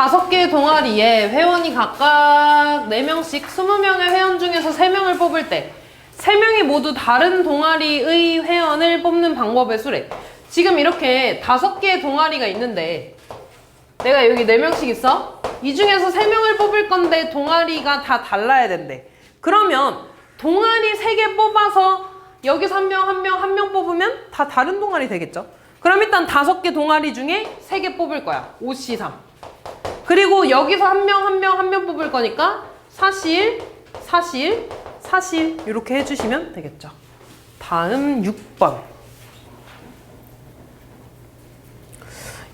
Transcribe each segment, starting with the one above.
5개의 동아리에 회원이 각각 4명씩 20명의 회원 중에서 3명을 뽑을 때 3명이 모두 다른 동아리의 회원을 뽑는 방법의 수래. 지금 이렇게 5개의 동아리가 있는데 내가 여기 4명씩 있어? 이 중에서 3명을 뽑을 건데 동아리가 다 달라야 된대. 그러면 동아리 3개 뽑아서 여기서 한 명 뽑으면 다 다른 동아리 되겠죠? 그럼 일단 5개 동아리 중에 3개 뽑을 거야. 5C3. 그리고 여기서 한 명 뽑을 거니까 사실 이렇게 해주시면 되겠죠. 다음 6번.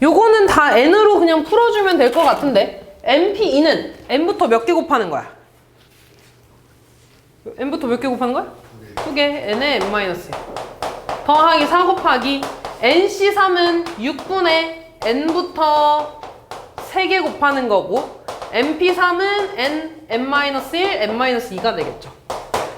요거는 다 n으로 그냥 풀어주면 될 것 같은데 np2는 n부터 몇 개 곱하는 거야? n부터 몇 개 곱하는 거야? 2개. n에 n-1 더하기 4 곱하기 nc3은 6분의 n부터 3개 곱하는 거고 np3은 n-1, n-2가 되겠죠.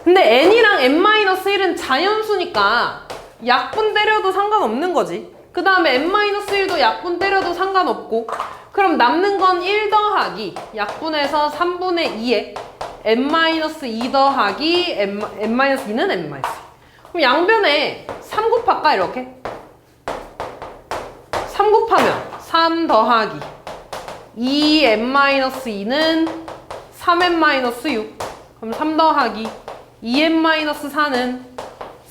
근데 n이랑 n-1은 자연수니까 약분 때려도 상관없는 거지. 그 다음에 n-1도 약분 때려도 상관없고 그럼 남는 건 1 더하기 약분해서 3분의 2에 n-2 더하기 n-2는 n-2. 그럼 양변에 3 곱할까 이렇게? 3 곱하면 3 더하기 2n-2는 3n-6. 그럼 3 더하기 2n-4는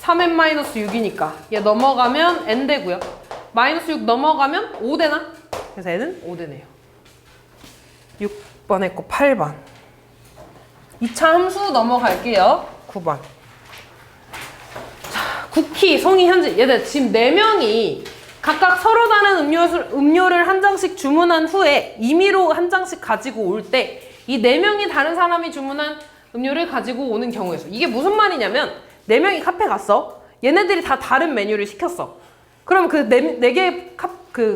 3n-6이니까 얘 넘어가면 n 되고요. 마이너스 6 넘어가면 5 되나? 그래서 n은 5 되네요. 6번 했고 8번. 2차 함수 넘어갈게요. 9번. 자, 국희, 송이, 현지. 얘들 지금 4명이 각각 서로 다른 음료를 한 잔씩 주문한 후에 임의로 한 잔씩 가지고 올 때 이 4명이 다른 사람이 주문한 음료를 가지고 오는 경우에서 이게 무슨 말이냐면 4명이 카페 갔어. 얘네들이 다 다른 메뉴를 시켰어. 그럼 그 4개의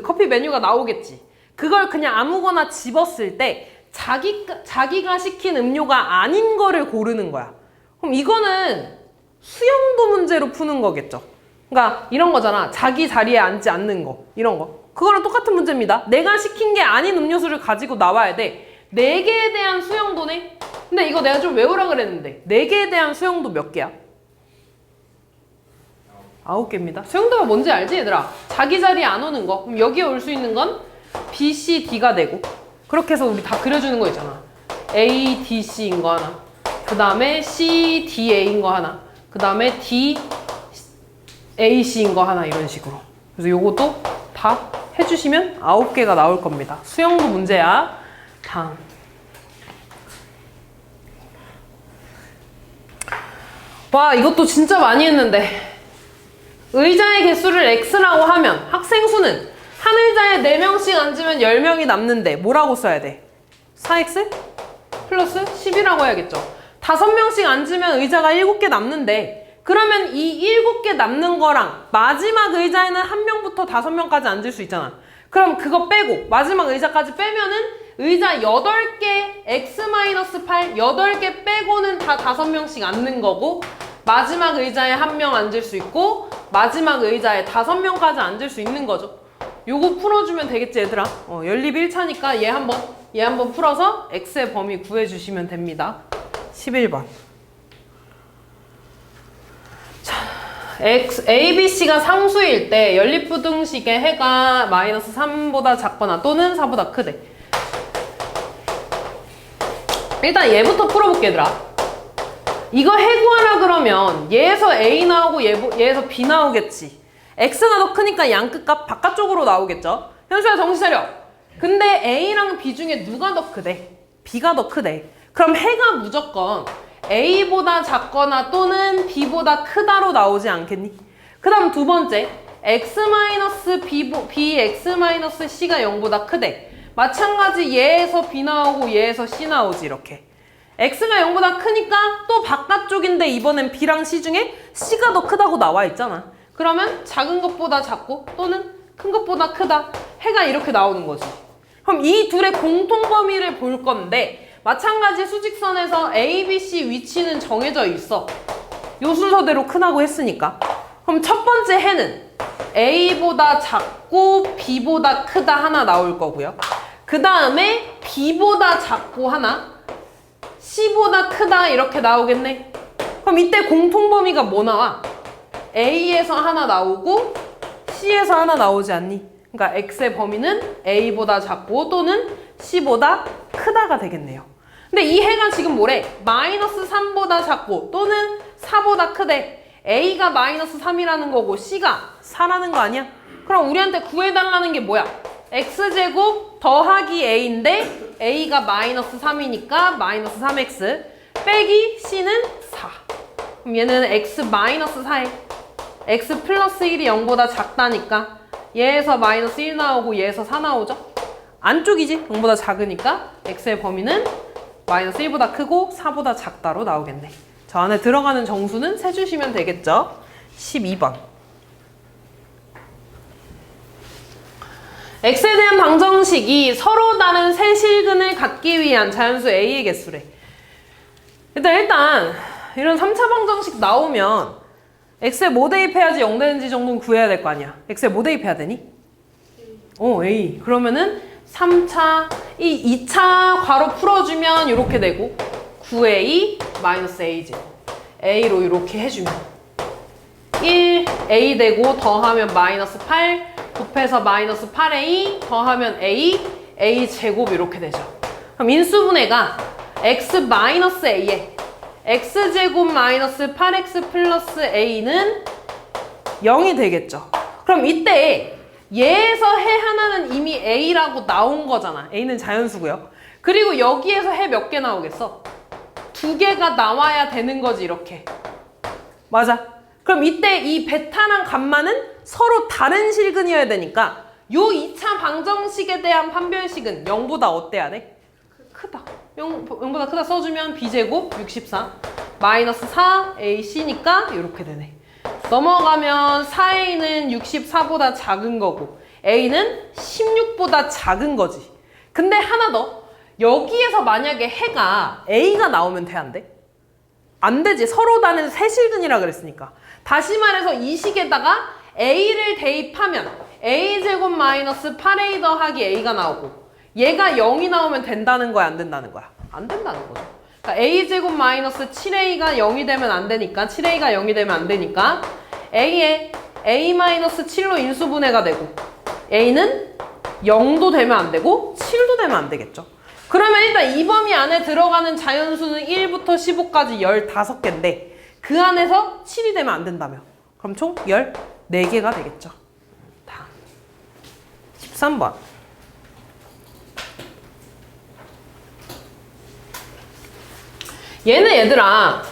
커피 메뉴가 나오겠지. 그걸 그냥 아무거나 집었을 때 자기가 시킨 음료가 아닌 거를 고르는 거야. 그럼 이거는 수영도 문제로 푸는 거겠죠. 그러니까 이런 거잖아. 자기 자리에 앉지 않는 거. 이런 거. 그거랑 똑같은 문제입니다. 내가 시킨 게 아닌 음료수를 가지고 나와야 돼. 4개에 대한 수영도네? 근데 이거 내가 좀 외우라 그랬는데 4개에 대한 수영도 몇 개야? 9개입니다. 수영도가 뭔지 알지 얘들아? 자기 자리에 안 오는 거. 그럼 여기에 올 수 있는 건 B, C, D가 되고 그렇게 해서 우리 다 그려주는 거 있잖아. A, D, C인 거 하나. 그 다음에 C, D, A인 거 하나. 그 다음에 D, A, C인 거 하나 이런 식으로. 그래서 요것도 다 해주시면 9개가 나올 겁니다. 수영도 문제야. 다음. 와 이것도 진짜 많이 했는데 의자의 개수를 X라고 하면 학생 수는 한 의자에 4명씩 앉으면 10명이 남는데 뭐라고 써야 돼? 4X? 플러스 10이라고 해야겠죠. 5명씩 앉으면 의자가 7개 남는데 그러면 이 7개 남는 거랑 마지막 의자에는 1명부터 5명까지 앉을 수 있잖아. 그럼 그거 빼고 마지막 의자까지 빼면은 의자 8개 X-8 8개 빼고는 다 5명씩 앉는 거고 마지막 의자에 1명 앉을 수 있고 마지막 의자에 5명까지 앉을 수 있는 거죠. 요거 풀어주면 되겠지 얘들아. 연립 1차니까 얘 한번 풀어서 X의 범위 구해주시면 됩니다. 11번. 자, A, B, C가 상수일 때 연립부등식의 해가 마이너스 3보다 작거나 또는 4보다 크대. 일단 얘부터 풀어볼게 얘들아. 이거 해구하라 그러면 얘에서 A 나오고 얘에서 B 나오겠지. X가 더 크니까 양끝값 바깥쪽으로 나오겠죠. 현수야 정신 차려. 근데 A랑 B 중에 누가 더 크대? B가 더 크대. 그럼 해가 무조건 A보다 작거나 또는 B보다 크다로 나오지 않겠니? 그 다음 두 번째 X-B, X-C가 0보다 크대. 마찬가지 얘에서 B 나오고 얘에서 C 나오지 이렇게. X가 0보다 크니까 또 바깥쪽인데 이번엔 B랑 C 중에 C가 더 크다고 나와 있잖아. 그러면 작은 것보다 작고 또는 큰 것보다 크다. 해가 이렇게 나오는 거지. 그럼 이 둘의 공통 범위를 볼 건데 마찬가지 수직선에서 A, B, C 위치는 정해져 있어. 요 순서대로 크다고 했으니까. 그럼 첫 번째 해는 A보다 작고 B보다 크다 하나 나올 거고요. 그 다음에 B보다 작고 하나, C보다 크다 이렇게 나오겠네. 그럼 이때 공통범위가 뭐 나와? A에서 하나 나오고 C에서 하나 나오지 않니? 그러니까 X의 범위는 A보다 작고 또는 C보다 크다가 되겠네요. 근데 이 해가 지금 뭐래? 마이너스 3보다 작고 또는 4보다 크대. A가 마이너스 3이라는 거고 C가 4라는 거 아니야? 그럼 우리한테 구해달라는 게 뭐야? X제곱 더하기 A인데 A가 마이너스 3이니까 마이너스 3X 빼기 C는 4. 그럼 얘는 X 마이너스 4에 X 플러스 1이 0보다 작다니까 얘에서 마이너스 1 나오고 얘에서 4 나오죠? 안쪽이지? 0보다 작으니까 X의 범위는 마이너스 1보다 크고 4보다 작다로 나오겠네. 저 안에 들어가는 정수는 세주시면 되겠죠? 12번. X에 대한 방정식이 서로 다른 세 실근을 갖기 위한 자연수 A의 개수래. 일단 이런 3차 방정식 나오면 X에 뭐 대입해야지 0 되는지 정도는 구해야 될 거 아니야. X에 뭐 대입해야 되니? A. 그러면은 3차, 이 2차 괄호 풀어주면 이렇게 되고 9A 마이너스 A지. A로 이렇게 해주면 1A 되고 더하면 마이너스 8 곱해서 마이너스 8A 더하면 A 제곱 이렇게 되죠. 그럼 인수분해가 X 마이너스 A에 X제곱 마이너스 8X 플러스 A는 0이 되겠죠. 그럼 이때 얘에서 해 하나는 이미 A라고 나온 거잖아. A는 자연수고요. 그리고 여기에서 해 몇 개 나오겠어? 2개가 나와야 되는 거지 이렇게. 맞아. 그럼 이때 이 베타랑 감마는 서로 다른 실근이어야 되니까 요 2차 방정식에 대한 판별식은 0보다 어때야 돼? 크다. 0보다 크다 써주면 B제곱 64 마이너스 4AC니까 이렇게 되네. 넘어가면 4A는 64보다 작은 거고 A는 16보다 작은 거지. 근데 하나 더. 여기에서 만약에 해가 A가 나오면 돼, 안 돼? 안 되지. 서로 다른 세 실근이라 그랬으니까. 다시 말해서 이 식에다가 A를 대입하면 A제곱 마이너스 8A 더하기 A가 나오고 얘가 0이 나오면 된다는 거야, 안 된다는 거야? 안 된다는 거죠. 그러니까 A제곱 마이너스 7A가 0이 되면 안 되니까 7A가 0이 되면 안 되니까 A에 A 마이너스 7로 인수분해가 되고 A는 0도 되면 안 되고 7도 되면 안 되겠죠. 그러면 일단 이 범위 안에 들어가는 자연수는 1부터 15까지 15개인데 그 안에서 7이 되면 안 된다며. 그럼 총 14개가 되겠죠. 다음 13번. 얘는 얘들아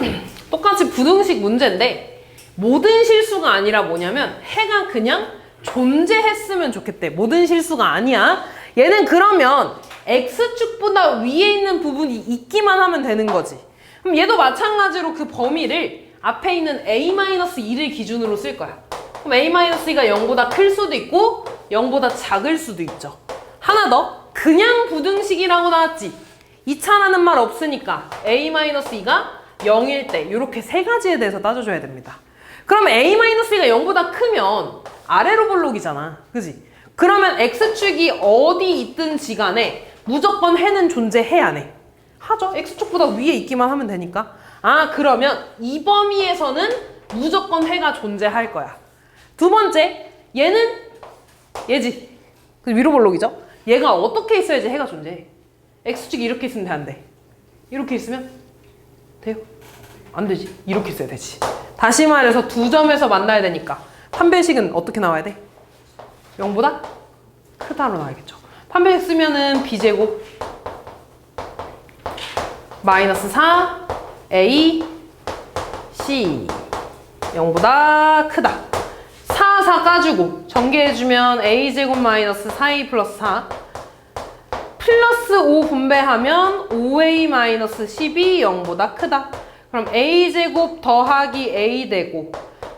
똑같이 부등식 문제인데 모든 실수가 아니라 뭐냐면 해가 그냥 존재했으면 좋겠대. 모든 실수가 아니야. 얘는 그러면 X축보다 위에 있는 부분이 있기만 하면 되는 거지. 그럼 얘도 마찬가지로 그 범위를 앞에 있는 A-2를 기준으로 쓸 거야. 그럼 A-2가 0보다 클 수도 있고 0보다 작을 수도 있죠. 하나 더. 그냥 부등식이라고 나왔지. 2차라는 말 없으니까 A-2가 0일 때 이렇게 세 가지에 대해서 따져줘야 됩니다. 그럼 A-2가 0보다 크면 아래로 볼록이잖아. 그지? 그러면 X축이 어디 있든 지간에 무조건 해는 존재해야 해. 하죠. X축보다 위에 있기만 하면 되니까. 아, 그러면 이 범위에서는 무조건 해가 존재할 거야. 두 번째, 얘는 얘지. 그 위로 볼록이죠? 얘가 어떻게 있어야지 해가 존재해? X축이 이렇게 있으면 돼, 안 돼? 이렇게 있으면 돼요? 안 되지. 이렇게 있어야 되지. 다시 말해서 두 점에서 만나야 되니까 판별식은 어떻게 나와야 돼? 0보다 크다로 나와야겠죠. 판별식 쓰면은 B제곱 마이너스 4 A C 0보다 크다. 4 까주고 전개해주면 A제곱 마이너스 4A 플러스 4 플러스 5 분배하면 5A 마이너스 10이 0보다 크다. 그럼 A제곱 더하기 A 되고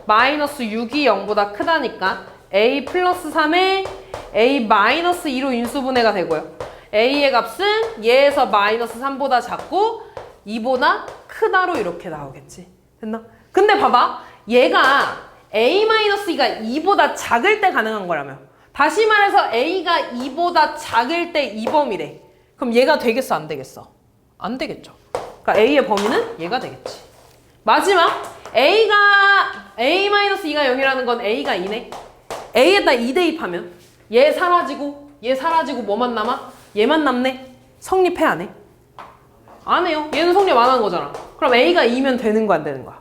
마이너스 6이 0보다 크다니까 A 플러스 3에 A 마이너스 2로 인수분해가 되고요. A의 값은 얘에서 마이너스 3보다 작고 2보다 크다로 이렇게 나오겠지. 됐나? 근데 봐봐. 얘가 A-2가 2보다 작을 때 가능한 거라며. 다시 말해서 A가 2보다 작을 때 이 범위래. 그럼 얘가 되겠어, 안 되겠어? 안 되겠죠. 그러니까 A의 범위는 얘가 되겠지. 마지막 A-2가 0이라는 건 A가 2네. A에다 2 대입하면 얘 사라지고 뭐만 남아? 얘만 남네. 성립해, 안 해? 안 해요. 얘는 성립 안 한 거잖아. 그럼 A가 2면 되는 거야, 안 되는 거야?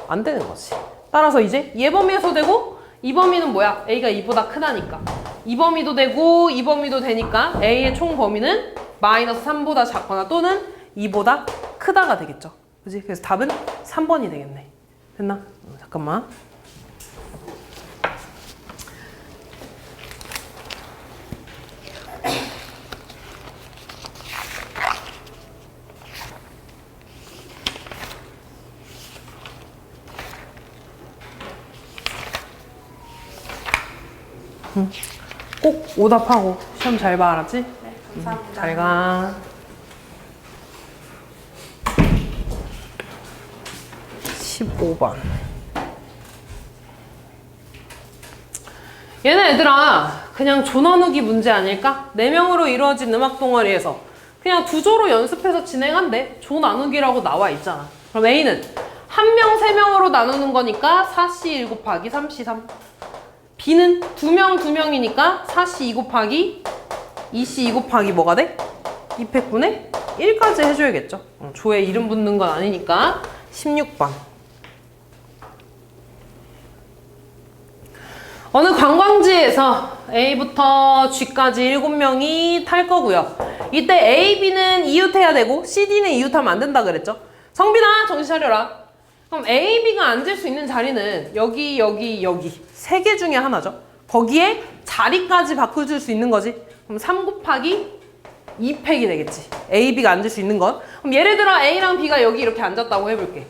안 되는 거지. 따라서 이제 얘 범위에서 되고 이 범위는 뭐야? A가 2보다 크다니까. 이 범위도 되고 이 범위도 되니까 A의 총 범위는 마이너스 3보다 작거나 또는 2보다 크다가 되겠죠. 그치? 그래서 답은 3번이 되겠네. 됐나? 잠깐만. 꼭 오답하고 시험 잘 봐, 알았지? 네, 감사합니다. 잘 가. 15번. 얘네 얘들아 그냥 조 나누기 문제 아닐까? 4명으로 이루어진 음악 동아리에서 그냥 두 조로 연습해서 진행한대. 조 나누기라고 나와 있잖아. 그럼 A는 1명, 3명으로 나누는 거니까 4C 1 곱하기 3C 3. B는 2명, 2명이니까 4C 2 곱하기 2C 2 곱하기 뭐가 돼? 200분의 1까지 해줘야겠죠. 조에 이름 붙는 건 아니니까. 16번. 어느 관광지에서 A부터 G까지 7명이 탈 거고요. 이때 A, B는 이웃해야 되고 CD는 이웃하면 안 된다 그랬죠. 성빈아 정신 차려라. 그럼 A, B가 앉을 수 있는 자리는 여기, 여기, 여기 3개 중에 하나죠. 거기에 자리까지 바꿔줄 수 있는 거지. 그럼 3 곱하기 2팩이 되겠지. A, B가 앉을 수 있는 건. 그럼 예를 들어 A랑 B가 여기 이렇게 앉았다고 해볼게.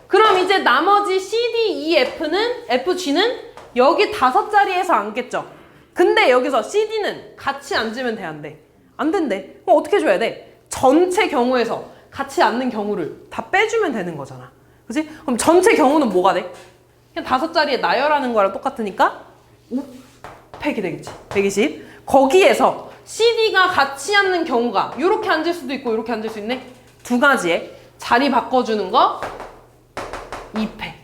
그럼 이제 나머지 C, D, E, F는 FG는 여기 5자리에서 앉겠죠. 근데 여기서 CD는 같이 앉으면 돼, 안 돼? 안 된대. 그럼 어떻게 줘야 돼? 전체 경우에서 같이 앉는 경우를 다 빼주면 되는 거잖아. 그치? 그럼 전체 경우는 뭐가 돼? 그냥 5자리에 나열하는 거랑 똑같으니까 5팩이 되겠지. 120. 거기에서 CD가 같이 앉는 경우가 이렇게 앉을 수도 있고 이렇게 앉을 수 있네. 두 가지에 자리 바꿔주는 거 2팩.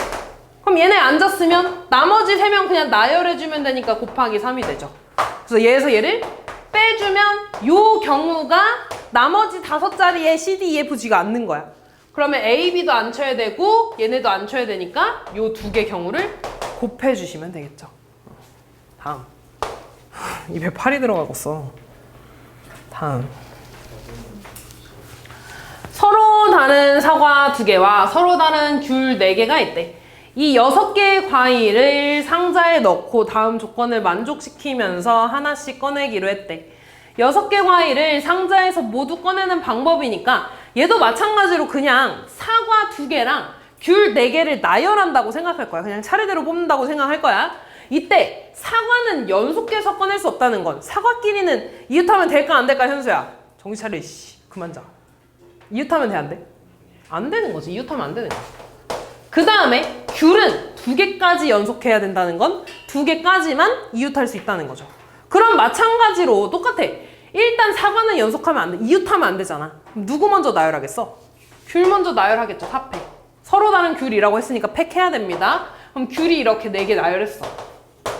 그럼 얘네 앉았으면 나머지 3명 그냥 나열해주면 되니까 곱하기 3이 되죠. 그래서 얘에서 얘를 빼주면 요 경우가 나머지 5자리에 C, D, E, F, G가 앉는 거야. 그러면 A, B도 앉혀야 되고 얘네도 앉혀야 되니까 요 2개 경우를 곱해주시면 되겠죠. 다음. 입에 팔이 들어가겠어. 다음. 서로 다른 사과 2개와 서로 다른 귤 4개가 있대. 이 6개의 과일을 상자에 넣고 다음 조건을 만족시키면서 하나씩 꺼내기로 했대. 6개 과일을 상자에서 모두 꺼내는 방법이니까 얘도 마찬가지로 그냥 사과 2개랑 귤 4개를 나열한다고 생각할 거야. 그냥 차례대로 뽑는다고 생각할 거야. 이때 사과는 연속해서 꺼낼 수 없다는 건 사과끼리는 이웃하면 될까 안 될까 현수야? 정신 차려 씨. 그만 자. 이웃하면 돼 안 돼? 안 되는 거지. 이웃하면 안 되는 거야. 그 다음에 귤은 2개까지 연속해야 된다는 건 2개까지만 이웃할 수 있다는 거죠. 그럼 마찬가지로 똑같아. 일단 사과는 연속하면 안 돼. 이웃하면 안 되잖아. 그럼 누구 먼저 나열하겠어? 귤 먼저 나열하겠죠. 4팩. 서로 다른 귤이라고 했으니까 팩 해야 됩니다. 그럼 귤이 이렇게 4개 나열했어.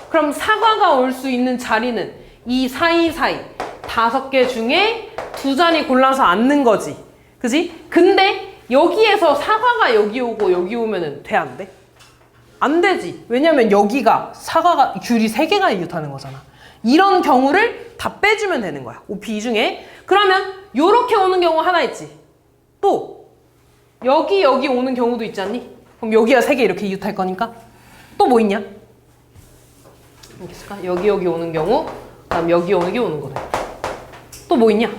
그럼 사과가 올 수 있는 자리는 이 사이사이 5개 중에 2자리 골라서 앉는 거지. 그지? 근데 여기에서 사과가 여기 오고 여기 오면은 돼, 안 돼? 안 되지. 왜냐면 여기가 사과가 귤이 3개가 이웃하는 거잖아. 이런 경우를 다 빼주면 되는 거야. OP 중에. 그러면 요렇게 오는 경우 하나 있지. 또 여기 오는 경우도 있지 않니? 그럼 여기가 3개 이렇게 이웃할 거니까 또 뭐 있냐? 이렇게 쓸까? 여기 오는 경우, 그다음 여기 오는 게 오는 거네. 또 뭐 있냐?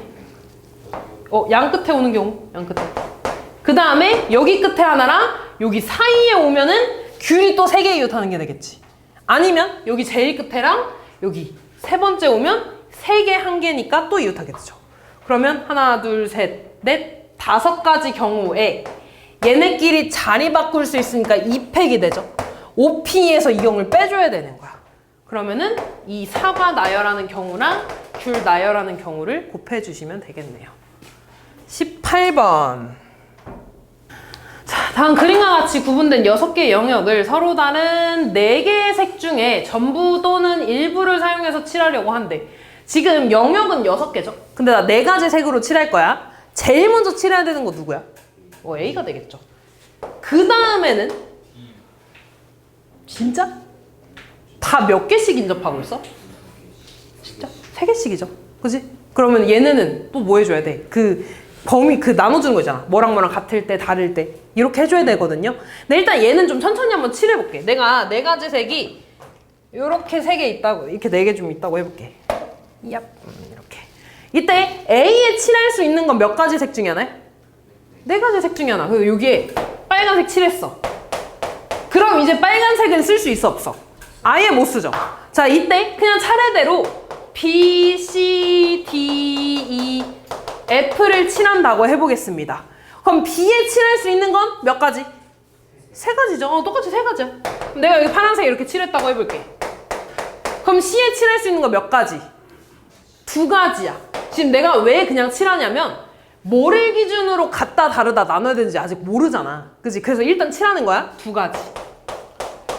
양 끝에 오는 경우, 양 끝에. 그 다음에 여기 끝에 하나랑 여기 사이에 오면은 귤이 또 3개 이웃하는 게 되겠지. 아니면 여기 제일 끝에랑 여기 3번째 오면 3개 한 개니까 또 이웃하게 되죠. 그러면 하나, 둘, 셋, 넷, 5가지 경우에 얘네끼리 자리 바꿀 수 있으니까 2팩이 되죠. OP에서 이 경우를 빼줘야 되는 거야. 그러면은 이 4가 나열하는 경우랑 줄 나열하는 경우를 곱해주시면 되겠네요. 18번. 자, 다음 그림과 같이 구분된 6개의 영역을 서로 다른 4개의 색 중에 전부 또는 일부를 사용해서 칠하려고 한대. 지금 영역은 6개죠? 근데 나 4가지 색으로 칠할 거야. 제일 먼저 칠해야 되는 거 누구야? A가 되겠죠. 그 다음에는 진짜? 다 몇 개씩 인접하고 있어? 진짜? 3개씩이죠. 그지? 그러면 얘네는 또 뭐 해줘야 돼? 그 범위, 그 나눠주는 거 있잖아. 뭐랑 뭐랑 같을 때, 다를 때. 이렇게 해줘야 되거든요. 근데 일단 얘는 좀 천천히 한번 칠해볼게. 내가 4가지 색이 이렇게 3개 있다고, 이렇게 4개 좀 있다고 해볼게. 얍, 이렇게. 이때 A에 칠할 수 있는 건 몇 가지 색 중에 하나야? 4가지 색 중에 하나. 그리고 여기에 빨간색 칠했어. 그럼 이제 빨간색은 쓸 수 있어, 없어? 아예 못 쓰죠. 자, 이때 그냥 차례대로 B, C, D, E, F를 칠한다고 해보겠습니다. 그럼 B에 칠할 수 있는 건 몇 가지? 3가지죠. 똑같이 3가지야. 그럼 내가 여기 파란색 이렇게 칠했다고 해볼게. 그럼 C에 칠할 수 있는 거 몇 가지? 2가지야. 지금 내가 왜 그냥 칠하냐면 뭐를 기준으로 같다 다르다 나눠야 되는지 아직 모르잖아. 그치? 그래서 일단 칠하는 거야. 2가지.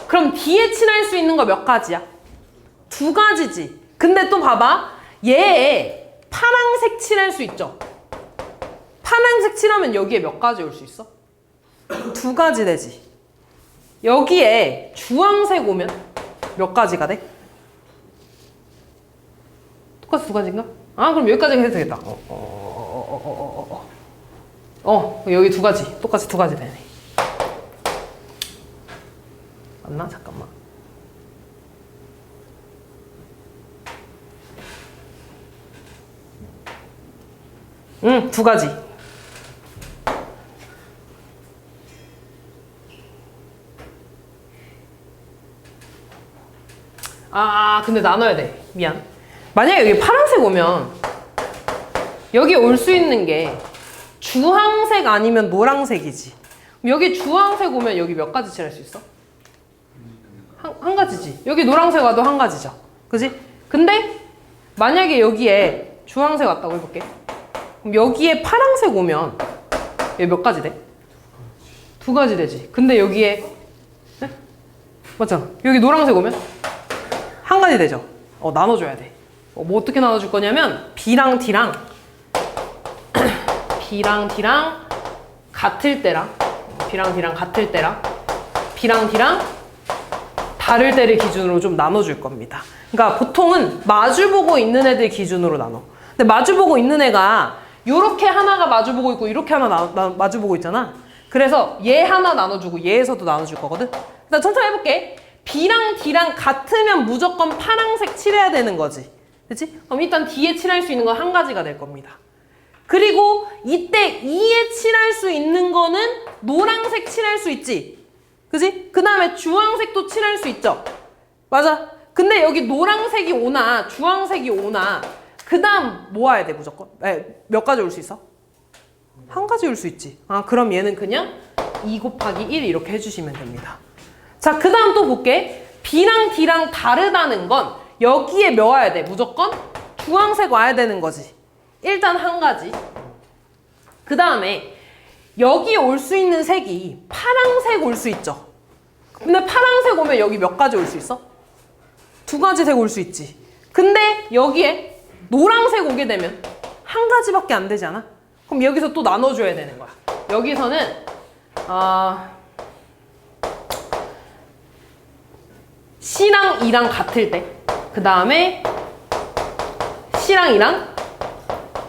그럼 D에 칠할 수 있는 거 몇 가지야? 2가지지. 근데 또 봐봐. 얘에 파란색 칠할 수 있죠? 파란색 칠하면 여기에 몇 가지 올 수 있어? 2가지 되지. 여기에 주황색 오면 몇 가지가 돼? 똑같이 2가지인가? 아, 그럼 여기까지 해도 되겠다. 여기 2가지. 똑같이 2가지 되네. 맞나? 잠깐만. 응, 2가지. 근데 나눠야 돼. 미안. 만약에 여기 파란색 오면 여기 올 수 있는 게 주황색 아니면 노란색이지. 여기 주황색 오면 여기 몇 가지 칠할 수 있어? 한 가지지. 여기 노란색 와도 1가지죠. 그지? 근데 만약에 여기에 주황색 왔다고 해볼게. 그럼 여기에 파란색 오면 여기 몇 가지 돼? 2가지 되지. 근데 여기에 네? 맞잖아. 여기 노란색 오면 1가지 되죠. 나눠줘야 돼. 뭐 어떻게 나눠줄 거냐면 B랑 D랑 B랑 D랑 같을 때랑 B랑 D랑 같을 때랑 B랑 D랑 다를 때를 기준으로 좀 나눠줄 겁니다. 그러니까 보통은 마주보고 있는 애들 기준으로 나눠. 근데 마주보고 있는 애가 요렇게 하나가 마주보고 있고 이렇게 하나 마주보고 있잖아. 그래서 얘 하나 나눠주고 얘에서도 나눠줄 거거든. 일단 천천히 해볼게. B랑 D랑 같으면 무조건 파란색 칠해야 되는 거지. 그치? 그럼 일단 D에 칠할 수 있는 건 1가지가 될 겁니다. 그리고 이때 E에 칠할 수 있는 거는 노란색 칠할 수 있지. 그치? 그 다음에 주황색도 칠할 수 있죠. 맞아. 근데 여기 노란색이 오나 주황색이 오나 그 다음 모아야 돼 무조건. 몇 가지 올 수 있어? 1가지 올 수 있지. 그럼 얘는 그냥 2 곱하기 1 이렇게 해주시면 됩니다. 자, 그 다음 또 볼게. B랑 D랑 다르다는 건 여기에 몇 와야 돼? 무조건 주황색 와야 되는 거지. 일단 1가지. 그 다음에 여기 올 수 있는 색이 파란색 올 수 있죠. 근데 파란색 오면 여기 몇 가지 올 수 있어? 2가지 색 올 수 있지. 근데 여기에 노란색 오게 되면 1가지밖에 안 되지 않아? 그럼 여기서 또 나눠줘야 되는 거야. 여기서는 C랑 E랑 같을 때, 그 다음에 C랑 E랑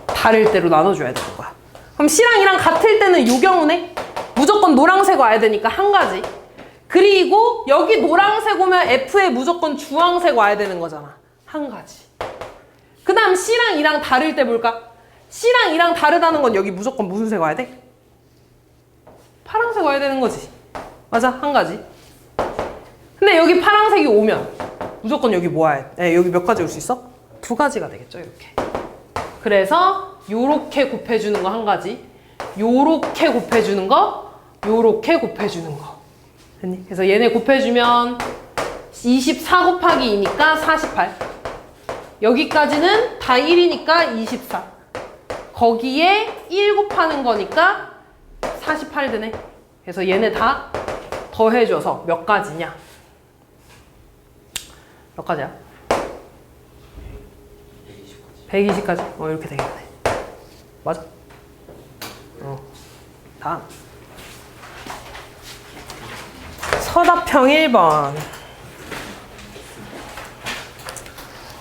다를 때로 나눠줘야 되는 거야. 그럼 C랑 E랑 같을 때는 요 경우네? 무조건 노란색 와야 되니까 1가지. 그리고 여기 노란색 오면 F에 무조건 주황색 와야 되는 거잖아. 1가지. 그 다음 C랑 E랑 다를 때 볼까? C랑 E랑 다르다는 건 여기 무조건 무슨 색 와야 돼? 파란색 와야 되는 거지. 맞아, 1가지. 근데 여기 파란색이 오면 무조건 여기 모아야 돼. 여기 몇 가지 올 수 있어? 2가지가 되겠죠, 이렇게. 그래서 요렇게 곱해주는 거 1가지, 요렇게 곱해주는 거, 요렇게 곱해주는 거. 됐니? 그래서 얘네 곱해주면 24 곱하기 2니까 48. 여기까지는 다 1이니까 24. 거기에 1 곱하는 거니까 48 되네. 그래서 얘네 다 더해줘서 몇 가지냐? 몇 가지야? 120까지. 이렇게 되겠네. 맞아? 다음. 서답형 1번.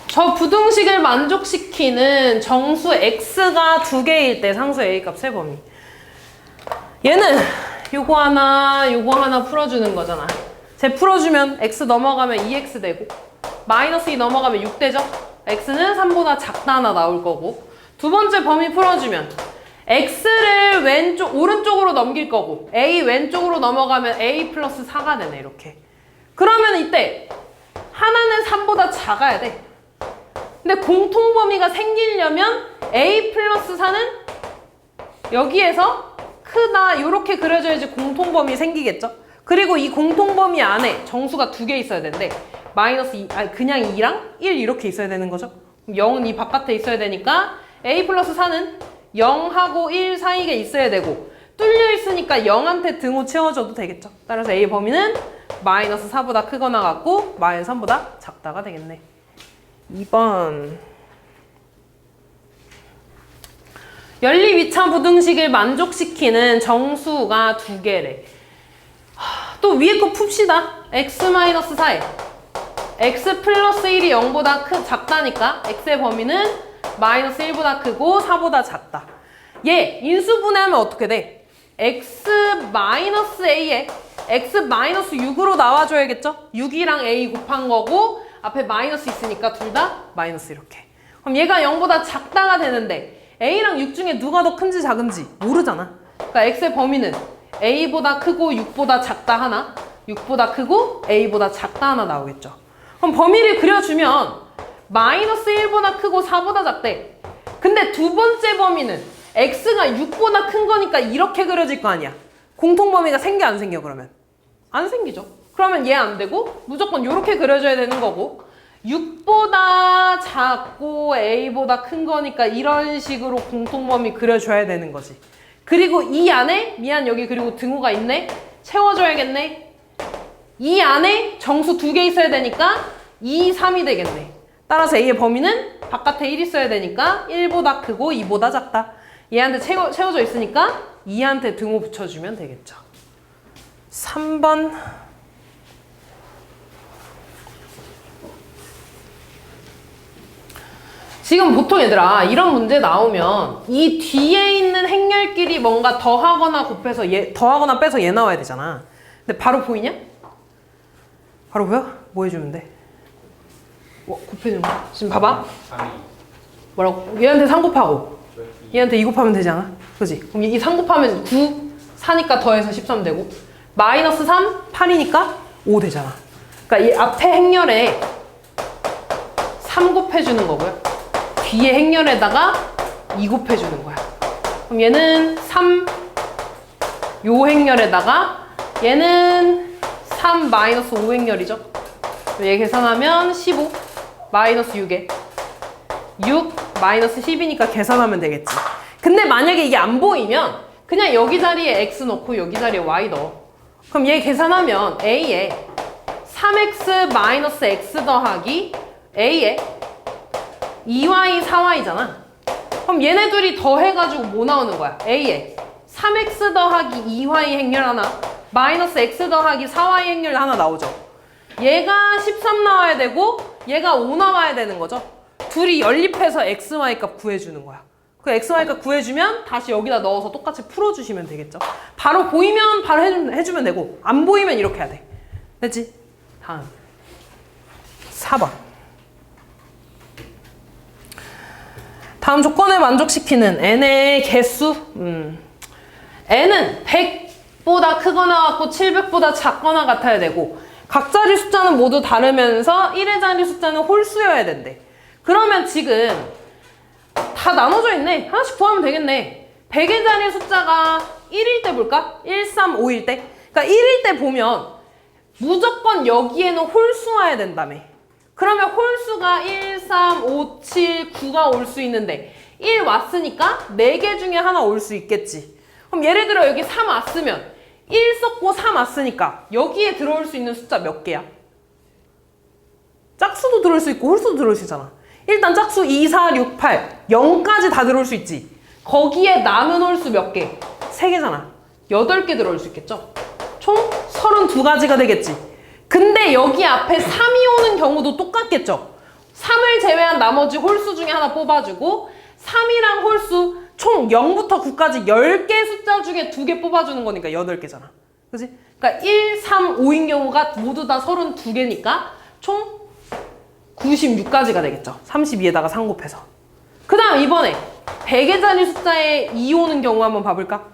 저 부등식을 만족시키는 정수 x가 2개일 때 상수 a 값 세 범위. 얘는 요거 하나 풀어주는 거잖아. 쟤 풀어주면 x 넘어가면 2x 되고 마이너스 2 넘어가면 6 되죠? x는 3보다 작다 하나 나올 거고, 두 번째 범위 풀어주면 x를 오른쪽으로 넘길 거고 a 왼쪽으로 넘어가면 a 플러스 4가 되네. 이렇게. 그러면 이때 하나는 3보다 작아야 돼. 근데 공통범위가 생기려면 a 플러스 4는 여기에서 크다 이렇게 그려줘야지 공통범위 생기겠죠? 그리고 이 공통범위 안에 정수가 2개 있어야 되는데 마이너스 2, 그냥 2랑 1 이렇게 있어야 되는 거죠? 0은 이 바깥에 있어야 되니까 a 플러스 4는 0하고 1 사이에 있어야 되고, 뚫려 있으니까 0한테 등호 채워줘도 되겠죠? 따라서 a 범위는 마이너스 4보다 크거나 같고 마이너스 3보다 작다가 되겠네. 2번. 연립 2차 부등식을 만족시키는 정수가 2개래. 또 위에 거 풉시다. x-4에 x 플러스 1이 0보다 작다니까 x의 범위는 마이너스 1보다 크고 4보다 작다. 얘 인수분해하면 어떻게 돼? x-a에 x-6으로 나와줘야겠죠? 6이랑 a 곱한 거고 앞에 마이너스 있으니까 둘 다 마이너스 이렇게. 그럼 얘가 0보다 작다가 되는데 a랑 6 중에 누가 더 큰지 작은지 모르잖아. 그러니까 x의 범위는 a보다 크고 6보다 작다 하나, 6보다 크고 a보다 작다 하나 나오겠죠. 그럼 범위를 그려주면 마이너스 1보다 크고 4보다 작대. 근데 두 번째 범위는 x가 6보다 큰 거니까 이렇게 그려질 거 아니야. 공통범위가 생겨 안 생겨 그러면? 안 생기죠. 그러면 얘 안 되고 무조건 이렇게 그려줘야 되는 거고, 6보다 작고 a보다 큰 거니까 이런 식으로 공통범위 그려줘야 되는 거지. 그리고 이 안에 여기 그리고 등호가 있네. 채워줘야겠네. 이 안에 정수 2개 있어야 되니까 2, 3이 되겠네. 따라서 a의 범위는 바깥에 1 있어야 되니까 1보다 크고 2보다 작다. 얘한테 채워져 있으니까 2한테 등호 붙여주면 되겠죠. 3번. 지금 보통 얘들아 이런 문제 나오면 이 뒤에 있는 행렬끼리 뭔가 더하거나 곱해서 더하거나 빼서 얘 나와야 되잖아. 근데 바로 보이냐? 바로 보여? 뭐 해주면 돼? 곱해주는 거. 지금 봐봐. 뭐라고? 얘한테 3 곱하고 얘한테 2 곱하면 되지 않아? 그지? 그럼 이 3 곱하면 9, 4니까 더해서 13 되고 마이너스 3, 8이니까 5 되잖아. 그러니까 이 앞에 행렬에 3 곱해주는 거고요. 뒤에 행렬에다가 2 곱해주는 거야. 그럼 얘는 3, 요 행렬에다가 얘는 3 마이너스 5 행렬이죠. 얘 계산하면 15 마이너스 6에 6 마이너스 10이니까 계산하면 되겠지. 근데 만약에 이게 안 보이면 그냥 여기 자리에 x 넣고 여기 자리에 y 넣어. 그럼 얘 계산하면 a에 3x 마이너스 x 더하기 a에 2y, 4y잖아. 그럼 얘네 둘이 더해가지고 뭐 나오는 거야? a에 3x 더하기 2y 행렬 하나, 마이너스 x 더하기 4y 행렬 하나 나오죠. 얘가 13 나와야 되고 얘가 5 나와야 되는 거죠. 둘이 연립해서 x, y 값 구해주는 거야. 그 x, y 값 구해주면 다시 여기다 넣어서 똑같이 풀어주시면 되겠죠. 바로 보이면 바로 해주면 되고 안 보이면 이렇게 해야 돼. 됐지? 다음 4번. 다음 조건을 만족시키는 n의 개수. n은 100보다 크거나 같고 700보다 작거나 같아야 되고 각 자리 숫자는 모두 다르면서 1의 자리 숫자는 홀수여야 된대. 그러면 지금 다 나눠져 있네. 하나씩 구하면 되겠네. 100의 자리 숫자가 1일 때 볼까? 1, 3, 5일 때. 그러니까 1일 때 보면 무조건 여기에는 홀수 와야 된다며. 그러면 홀수가 1, 3, 5, 7, 9가 올 수 있는데 1 왔으니까 4개 중에 하나 올 수 있겠지. 그럼 예를 들어 여기 3 왔으면 1 썼고 3 왔으니까 여기에 들어올 수 있는 숫자 몇 개야? 짝수도 들어올 수 있고 홀수도 들어올 수 있잖아. 일단 짝수 2, 4, 6, 8, 0까지 다 들어올 수 있지. 거기에 남은 홀수 몇 개? 3개잖아. 8개 들어올 수 있겠죠? 총 32가지가 되겠지. 근데 여기 앞에 3이 오는 경우도 똑같겠죠? 3을 제외한 나머지 홀수 중에 하나 뽑아주고 3이랑 홀수 총 0부터 9까지 10개 숫자 중에 2개 뽑아주는 거니까 8개잖아. 그치? 그러니까 1, 3, 5인 경우가 모두 다 32개니까 총 96가지가 되겠죠. 32에다가 3 곱해서. 그 다음 이번에 100의 자리 숫자에 2 오는 경우 한번 봐볼까?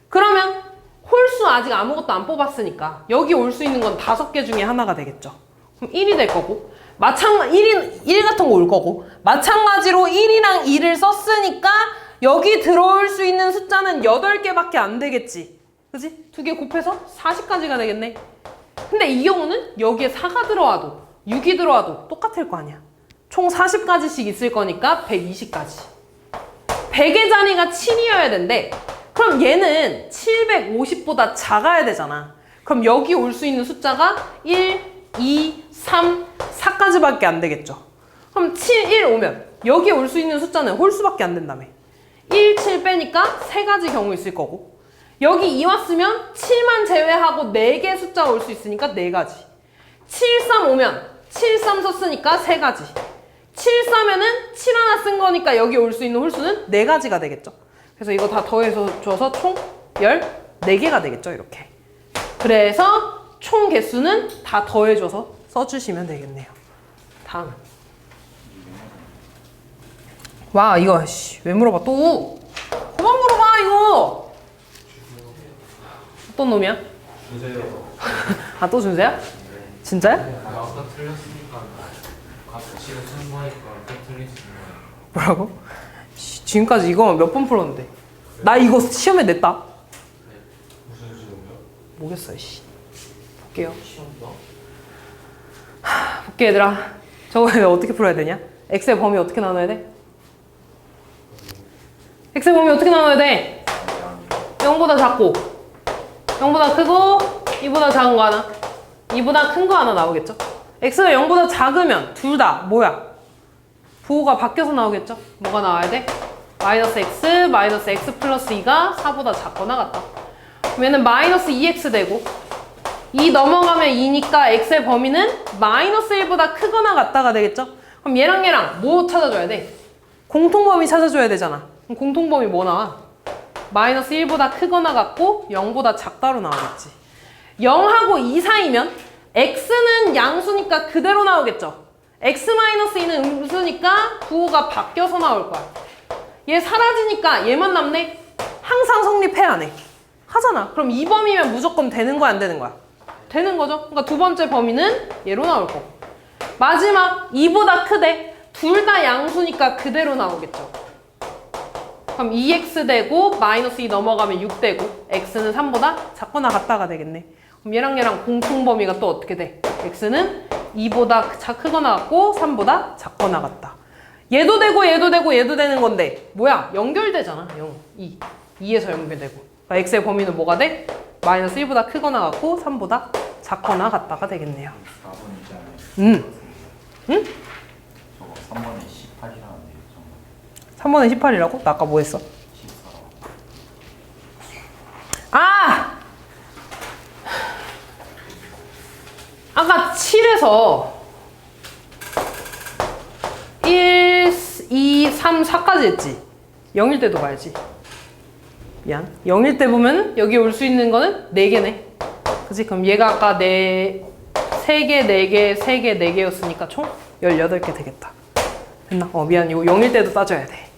그러면 홀수 아직 아무것도 안 뽑았으니까 여기 올 수 있는 건 5개 중에 하나가 되겠죠. 그럼 1이 될 거고 1 같은 거 올 거고 마찬가지로 1이랑 2를 썼으니까 여기 들어올 수 있는 숫자는 8개밖에 안 되겠지. 그치? 2개 곱해서 40까지가 되겠네. 근데 이 경우는 여기에 4가 들어와도 6이 들어와도 똑같을 거 아니야. 총 40가지씩 있을 거니까 120까지. 100의 자리가 7이어야 된대. 그럼 얘는 750보다 작아야 되잖아. 그럼 여기 올 수 있는 숫자가 1, 2, 3, 4까지밖에 안 되겠죠. 그럼 7, 1 오면 여기 올 수 있는 숫자는 홀수밖에 안 된다며. 1, 7 빼니까 3가지 경우 있을 거고 여기 2 왔으면 7만 제외하고 4개 숫자 올 수 있으니까 4가지. 7, 3 오면 7, 3 썼으니까 3가지. 7, 4면은 7 하나 쓴 거니까 여기 올 수 있는 홀수는 4가지가 되겠죠. 그래서 이거 다 더해서 줘서 총 14개가 되겠죠. 이렇게. 그래서 총 개수는 다 더해줘서 써주시면 되겠네요. 다음. 와 이거 왜 물어봐 또. 그만 물어봐 이거. 어떤 놈이야? 주세요. 아 또 준세야? 진짜야? 아까 틀렸으니까 같이 쓰는 거니까 또 틀릴 수 있는 거예요. 뭐라고? 지금까지 이거 몇 번 풀었는데. 나 이거 시험에 냈다. 무슨 시험이요? 모르겠어요. 씨. 볼게요. 시험도? 볼게 얘들아. 저거 어떻게 풀어야 되냐? x의 범위 어떻게 나눠야 돼? x의 범위 어떻게 나눠야 돼? 0보다 작고 0보다 크고 2보다 작은 거 하나 2보다 큰 거 하나 나오겠죠? x가 0보다 작으면 둘 다 뭐야? 부호가 바뀌어서 나오겠죠? 뭐가 나와야 돼? 마이너스 x 플러스 2가 4보다 작거나 같다. 그럼 얘는 마이너스 2x 되고 2 넘어가면 2니까 x의 범위는 마이너스 1보다 크거나 같다가 되겠죠? 그럼 얘랑 뭐 찾아줘야 돼? 공통범위 찾아줘야 되잖아. 그럼 공통범위 뭐 나와? 마이너스 1보다 크거나 같고 0보다 작다로 나오겠지. 0하고 2 사이면 x는 양수니까 그대로 나오겠죠. x-2는 음수니까 부호가 바뀌어서 나올 거야. 얘 사라지니까 얘만 남네? 항상 성립해 안 해? 하잖아. 그럼 이 범위면 무조건 되는 거야 안 되는 거야? 되는 거죠. 그러니까 두 번째 범위는 얘로 나올 거고 마지막 2보다 크대. 둘 다 양수니까 그대로 나오겠죠. 그럼 2x 되고 마이너스 2 넘어가면 6 되고 x는 3보다 작거나 같다가 되겠네. 그럼 얘랑 공통범위가 또 어떻게 돼? x는 2보다 크거나 같고 3보다 작거나 같다. 얘도 되고 얘도 되고 얘도 되는 건데 뭐야? 연결되잖아. 0, 2. 2에서 연결되고. 그러니까 x의 범위는 뭐가 돼? 마이너스 1보다 크거나 같고 3보다 작거나 같다가 되겠네요. 4번이잖아요. 응? 저거 3번에 18이라는데요. 3번에 18이라고? 나 아까 뭐 했어? 14. 아! 아까 7에서 1, 2, 3, 4까지 했지? 0일 때도 봐야지. 미안. 0일 때 보면 여기 올 수 있는 거는 4개네. 그치? 그럼 얘가 아까 3개, 4개, 3개, 4개였으니까 총 18개 되겠다. 됐나? 미안. 이거 0일 때도 따져야 돼.